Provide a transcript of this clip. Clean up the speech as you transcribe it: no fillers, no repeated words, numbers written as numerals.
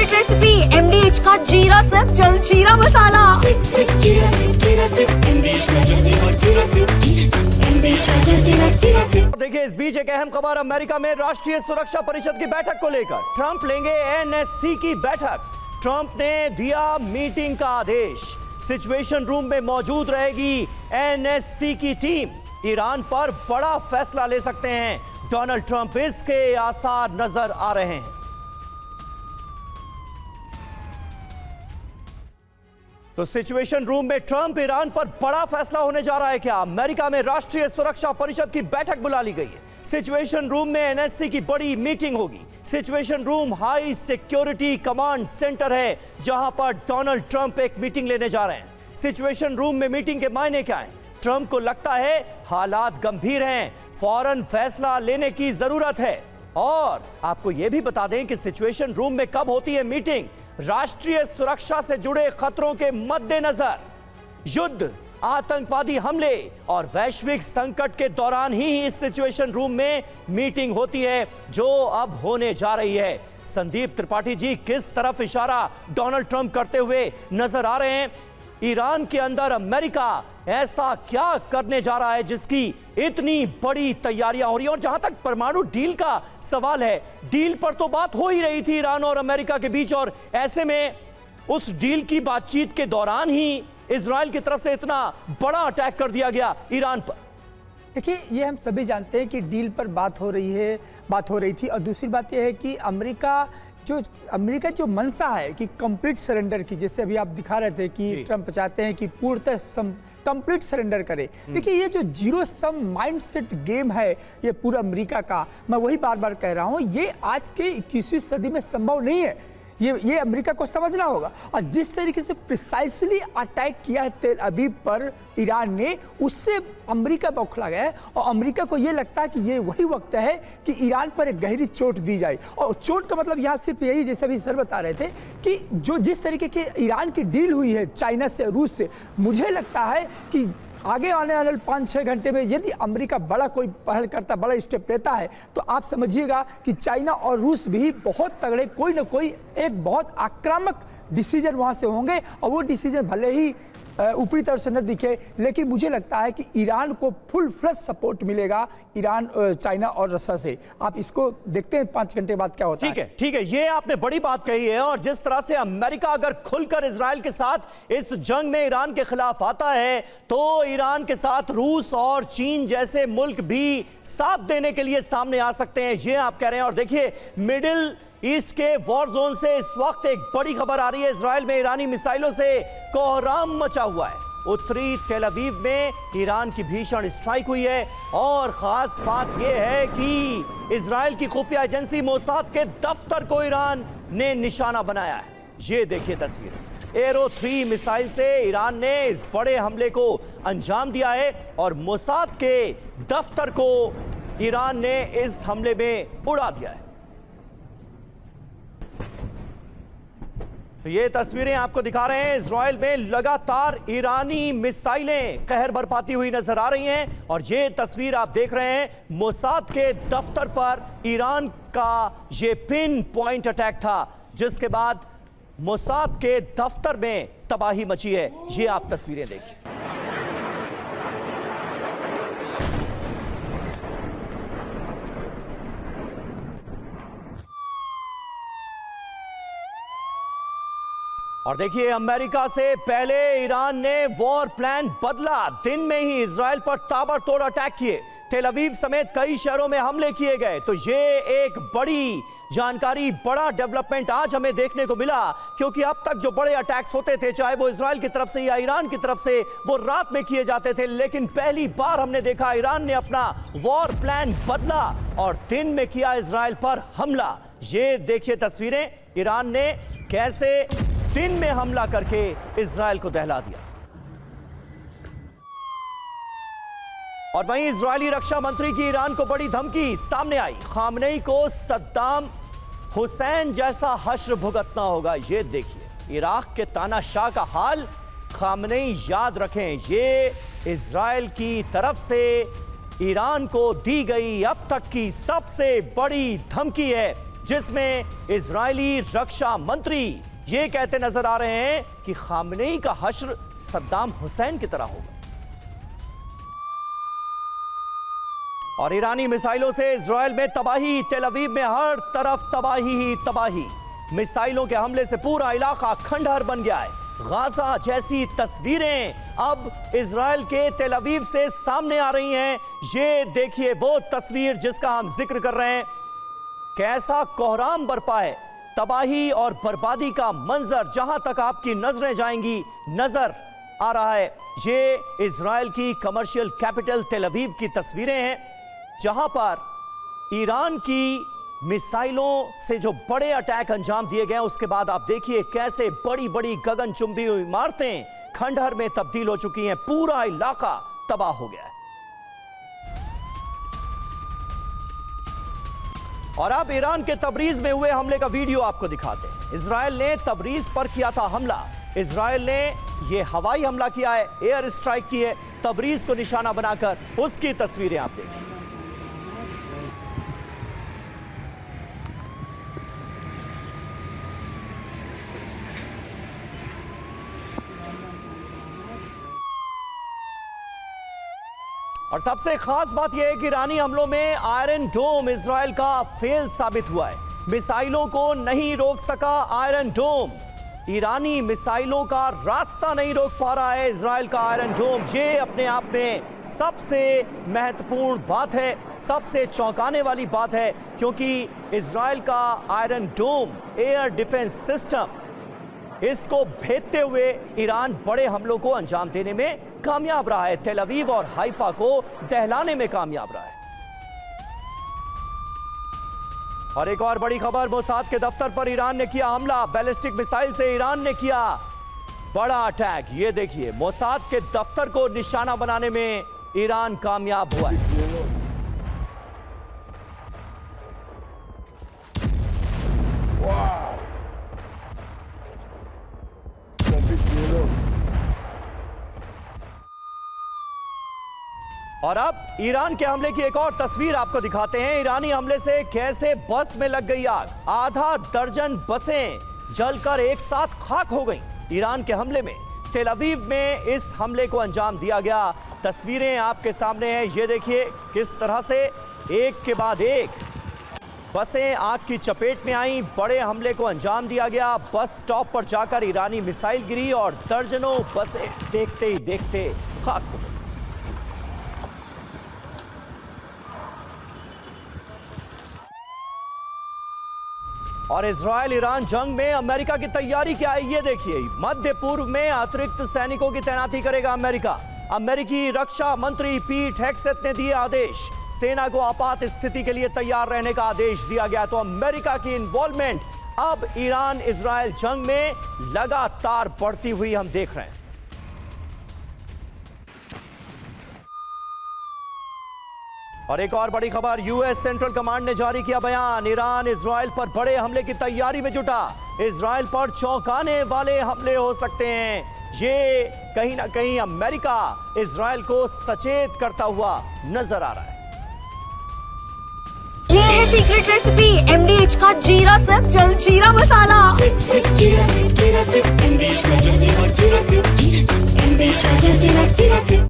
Favourite recipe MDH का जीरा SIP jaljeera मसाला। SIP SIP जीरा सिप MDH का जलजीरा और जीरा सिप MDH का जलजीरा जीरा सिप। देखिए, इस बीच एक अहम खबर अमेरिका में राष्ट्रीय सुरक्षा परिषद की बैठक को लेकर। ट्रंप लेंगे NSC की बैठक। ट्रंप ने दिया मीटिंग का आदेश। सिचुएशन रूम में मौजूद रहेगी NSC की टीम। ईरान पर बड़ा फैसला ले सकते हैं डोनाल्ड ट्रंप, इसके आसार नजर आ रहे हैं। तो सिचुएशन रूम में ट्रंप, ईरान पर बड़ा फैसला होने जा रहा है क्या? अमेरिका में राष्ट्रीय सुरक्षा परिषद की बैठक बुला ली गई है। सिचुएशन रूम में NSC की बड़ी मीटिंग होगी। Situation room high security command centre है, जहां पर डोनाल्ड ट्रंप एक मीटिंग लेने जा रहे हैं। सिचुएशन रूम में मीटिंग के मायने क्या है? ट्रंप को लगता है हालात गंभीर हैं, फौरन फैसला लेने की जरूरत है। और आपको यह भी बता दें कि सिचुएशन रूम में कब होती है मीटिंग? राष्ट्रीय सुरक्षा से जुड़े खतरों के मद्देनजर, युद्ध, आतंकवादी हमले और वैश्विक संकट के दौरान ही इस सिचुएशन रूम में मीटिंग होती है, जो अब होने जा रही है। संदीप त्रिपाठी जी, किस तरफ इशारा डोनाल्ड ट्रंप करते हुए नजर आ रहे हैं? ईरान के अंदर अमेरिका ऐसा क्या करने जा रहा है जिसकी इतनी बड़ी तैयारियां हो रही हैं? और जहां तक परमाणु डील का सवाल है, डील पर तो बात हो ही रही थी ईरान और अमेरिका के बीच, और ऐसे में उस डील की बातचीत के दौरान ही इजराइल की तरफ से इतना बड़ा अटैक कर दिया गया ईरान पर। देखिए, ये हम सभी जानते हैं कि डील पर बात हो रही थी। और दूसरी बात यह है कि अमेरिका जो मंशा है कि कंप्लीट सरेंडर की, जैसे अभी आप दिखा रहे थे कि ट्रंप चाहते हैं कि पूर्णतः कंप्लीट सरेंडर करे। देखिए, ये जो जीरो सम माइंडसेट गेम है ये पूरा अमेरिका का, मैं वही बार बार कह रहा हूँ, ये आज के 21वीं सदी में संभव नहीं है। ये अमेरिका को समझना होगा। और जिस तरीके से प्रिसाइसली अटैक किया है तेल अवीव पर ईरान ने, उससे अमेरिका बौखला गया है। और अमेरिका को ये लगता है कि ये वही वक्त है कि ईरान पर एक गहरी चोट दी जाए। और चोट का मतलब यहाँ सिर्फ यही, जैसे अभी सर बता रहे थे, कि जो जिस तरीके की ईरान की डील हुई है चाइना से, रूस से, मुझे लगता है कि आगे आने वाले 5-6 घंटे में यदि अमेरिका बड़ा कोई पहल करता, बड़ा स्टेप लेता है, तो आप समझिएगा कि चाइना और रूस भी बहुत तगड़े कोई ना कोई एक बहुत आक्रामक डिसीजन वहां से होंगे। और वो डिसीजन भले ही ऊपरी तरफ से न दिखे, लेकिन मुझे लगता है कि ईरान को फुल फ्लश सपोर्ट मिलेगा ईरान, चाइना और रशिया से। आप इसको देखते हैं 5 घंटे बाद क्या होता है। ठीक है, ये आपने बड़ी बात कही है। और जिस तरह से अमेरिका अगर खुलकर इजराइल के साथ इस जंग में ईरान के खिलाफ आता है, तो ईरान के साथ रूस और चीन जैसे मुल्क भी साथ देने के लिए सामने आ सकते हैं, ये आप कह रहे हैं। और देखिए, मिडिल ईस्ट के वॉर जोन से इस वक्त एक बड़ी खबर आ रही है। इजराइल में ईरानी मिसाइलों से कोहराम मचा हुआ है। उत्तरी टेल अवीव में ईरान की भीषण स्ट्राइक हुई है। और खास बात यह है कि इजराइल की खुफिया एजेंसी मोसाद के दफ्तर को ईरान ने निशाना बनाया है। ये देखिए तस्वीरें। एरो 3 मिसाइल से ईरान ने इस बड़े हमले को अंजाम दिया है और मोसाद के दफ्तर को ईरान ने इस हमले में उड़ा दिया है। तो ये तस्वीरें आपको दिखा रहे हैं। इजराइल में लगातार ईरानी मिसाइलें कहर बरपाती हुई नजर आ रही हैं। और ये तस्वीर आप देख रहे हैं, मोसाद के दफ्तर पर ईरान का ये पिन पॉइंट अटैक था, जिसके बाद मोसाद के दफ्तर में तबाही मची है। ये आप तस्वीरें देखिए। और देखिए, अमेरिका से पहले ईरान ने वॉर प्लान बदला। दिन में ही इजराइल पर ताबड़तोड़ अटैक किए, तेल अवीव समेत कई शहरों में हमले किए गए। तो ये एक बड़ी जानकारी, बड़ा डेवलपमेंट आज हमें देखने को मिला, क्योंकि अब तक जो बड़े अटैक्स होते थे, चाहे वो इजराइल की तरफ से या ईरान की तरफ से, वो रात में किए जाते थे। लेकिन पहली बार हमने देखा ईरान ने अपना वॉर प्लान बदला और दिन में किया इजराइल पर हमला। ये देखिए तस्वीरें, ईरान ने कैसे दिन में हमला करके इजराइल को दहला दिया। और वहीं इजरायली रक्षा मंत्री की ईरान को बड़ी धमकी सामने आई। खामनेई को सद्दाम हुसैन जैसा हश्र भुगतना होगा। ये देखिए इराक के तानाशाह का हाल। खामनेई याद रखें, ये इजराइल की तरफ से ईरान को दी गई अब तक की सबसे बड़ी धमकी है। जिसमें इजरायली रक्षा मंत्री ये कहते नजर आ रहे हैं कि खामनेई का हश्र सद्दाम हुसैन की तरह होगा। और ईरानी मिसाइलों से इजरायल में तबाही, तेल अवीव में हर तरफ तबाही ही तबाही। मिसाइलों के हमले से पूरा इलाका खंडहर बन गया है। गाजा जैसी तस्वीरें अब इजरायल के तेल अवीव से सामने आ रही हैं। ये देखिए वो तस्वीर जिसका हम जिक्र कर रहे हैं। कैसा कोहराम बरपा है, तबाही और बर्बादी का मंजर जहां तक आपकी नजरें जाएंगी नजर आ रहा है। ये इजरायल की कमर्शियल कैपिटल तेल अवीव की तस्वीरें हैं, जहां पर ईरान की मिसाइलों से जो बड़े अटैक अंजाम दिए गए, उसके बाद आप देखिए कैसे बड़ी बड़ी गगनचुंबी इमारतें खंडहर में तब्दील हो चुकी हैं। पूरा इलाका तबाह हो गया है। और अब ईरान के तबरीज में हुए हमले का वीडियो आपको दिखाते हैं। इजरायल ने तबरीज पर किया था हमला। इजरायल ने यह हवाई हमला किया है, एयर स्ट्राइक की है तबरीज को निशाना बनाकर। उसकी तस्वीरें आप देखिए। और सबसे खास बात यह है कि ईरानी हमलों में आयरन डोम इजरायल का फेल साबित हुआ है। मिसाइलों को नहीं रोक सका आयरन डोम। ईरानी मिसाइलों का रास्ता नहीं रोक पा रहा है इजरायल का आयरन डोम। ये अपने आप में सबसे महत्वपूर्ण बात है, सबसे चौंकाने वाली बात है, क्योंकि इजरायल का आयरन डोम एयर डिफेंस सिस्टम, इसको भेदते हुए ईरान बड़े हमलों को अंजाम देने में कामयाब रहा है। तेल अवीव और हाइफा को दहलाने में कामयाब रहा है। और एक और बड़ी खबर, मोसाद के दफ्तर पर ईरान ने किया हमला। बैलिस्टिक मिसाइल से ईरान ने किया बड़ा अटैक। ये देखिए, मोसाद के दफ्तर को निशाना बनाने में ईरान कामयाब हुआ है। और अब ईरान के हमले की एक और तस्वीर आपको दिखाते हैं। ईरानी हमले से कैसे बस में लग गई आग। आधा दर्जन बसें जलकर एक साथ खाक हो गईं। ईरान के हमले में तेल अवीव में इस हमले को अंजाम दिया गया। तस्वीरें आपके सामने हैं। ये देखिए किस तरह से एक के बाद एक बसें आग की चपेट में आईं। बड़े हमले को अंजाम दिया गया। बस स्टॉप पर जाकर ईरानी मिसाइल गिरी और दर्जनों बसें देखते ही देखते खाक हो गई। और इजरायल ईरान जंग में अमेरिका की तैयारी क्या है, ये देखिए। मध्य पूर्व में अतिरिक्त सैनिकों की तैनाती करेगा अमेरिका। अमेरिकी रक्षा मंत्री पीट हेग्सेथ ने दिए आदेश। सेना को आपात स्थिति के लिए तैयार रहने का आदेश दिया गया। तो अमेरिका की इन्वॉल्वमेंट अब ईरान इजरायल जंग में लगातार बढ़ती हुई हम देख रहे हैं। और एक और बड़ी खबर, यूएस सेंट्रल कमांड ने जारी किया बयान। ईरान इजरायल पर बड़े हमले की तैयारी में जुटा। इजरायल पर चौंकाने वाले हमले हो सकते हैं। ये कहीं ना कहीं अमेरिका इजरायल को सचेत करता हुआ नजर आ रहा है। ये है सीक्रेट रेसिपी MDH का जीरा सिप जलजीरा मसाला। सिप सिप जीरा सिप MDH का जलजीरा और जीरा सिप MDH का जलजीरा जीरा सिप।